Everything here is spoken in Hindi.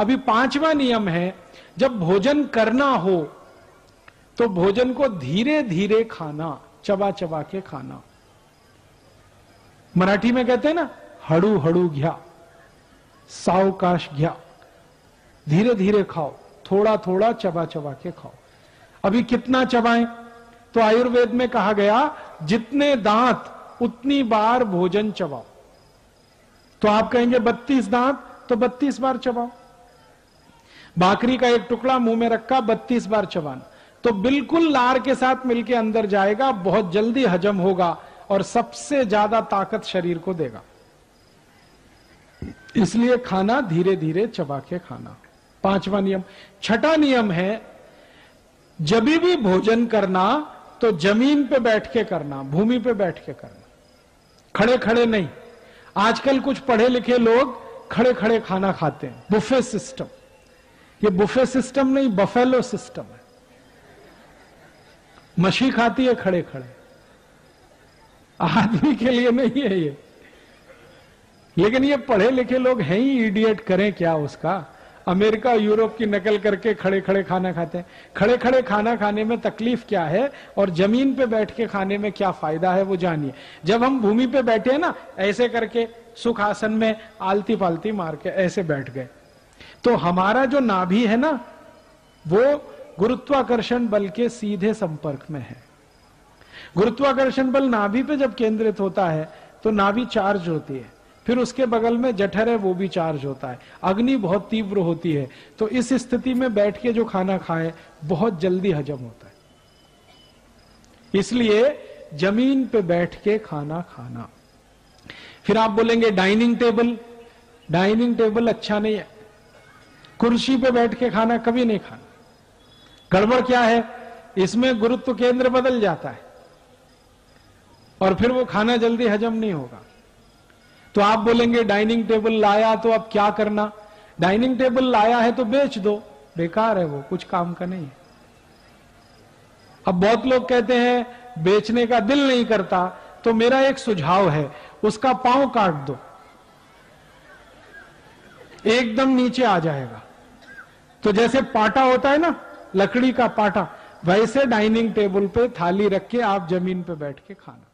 अभी पांचवा नियम है, जब भोजन करना हो तो भोजन को धीरे धीरे खाना, चबा चबा के खाना। मराठी में कहते हैं ना, हड़ू हड़ू घ्या, सावकाश घ्या, धीरे धीरे खाओ, थोड़ा थोड़ा चबा चबा के खाओ। अभी कितना चबाएं? तो आयुर्वेद में कहा गया जितने दांत उतनी बार भोजन चबाओ। तो आप कहेंगे 32 दांत, तो 32 बार चबाओ। भाकरी का एक टुकड़ा मुंह में रखा, 32 बार चबाना, तो बिल्कुल लार के साथ मिलके अंदर जाएगा, बहुत जल्दी हजम होगा और सबसे ज्यादा ताकत शरीर को देगा। इसलिए खाना धीरे धीरे चबा के खाना, पांचवा नियम। छठा नियम है, जब भी भोजन करना तो जमीन पे बैठ के करना, भूमि पे बैठ के करना, खड़े खड़े नहीं। आजकल कुछ पढ़े लिखे लोग खड़े खड़े खाना खाते हैं, बुफे सिस्टम। ये बुफे सिस्टम नहीं, बफेलो सिस्टम है। मछली खाती है खड़े खड़े, आदमी के लिए नहीं है ये। लेकिन ये पढ़े लिखे लोग हैं ही इडियट, करें क्या उसका। अमेरिका यूरोप की नकल करके खड़े खड़े खाना खाते हैं। खड़े खड़े खाना खाने में तकलीफ क्या है और जमीन पे बैठ के खाने में क्या फायदा है, वो जानिए। जब हम भूमि पे बैठे हैं ना, ऐसे करके सुखासन में आलती पालती मार के ऐसे बैठ गए, तो हमारा जो नाभि है ना, वो गुरुत्वाकर्षण बल के सीधे संपर्क में है। गुरुत्वाकर्षण बल नाभि पे जब केंद्रित होता है तो नाभि चार्ज होती है, फिर उसके बगल में जठर है, वो भी चार्ज होता है, अग्नि बहुत तीव्र होती है। तो इस स्थिति में बैठ के जो खाना खाए बहुत जल्दी हजम होता है। इसलिए जमीन पे बैठ के खाना खाना। फिर आप बोलेंगे डाइनिंग टेबल, डाइनिंग टेबल अच्छा नहीं है, कुर्सी पे बैठ के खाना कभी नहीं खाना। गड़बड़ क्या है, इसमें गुरुत्व केंद्र बदल जाता है और फिर वो खाना जल्दी हजम नहीं होगा। तो आप बोलेंगे डाइनिंग टेबल लाया तो अब क्या करना? डाइनिंग टेबल लाया है तो बेच दो, बेकार है वो, कुछ काम का नहीं है। अब बहुत लोग कहते हैं बेचने का दिल नहीं करता, तो मेरा एक सुझाव है, उसका पांव काट दो, एकदम नीचे आ जाएगा। तो जैसे पाटा होता है ना, लकड़ी का पाटा, वैसे डाइनिंग टेबल पे थाली रख के आप जमीन पे बैठ के खाना।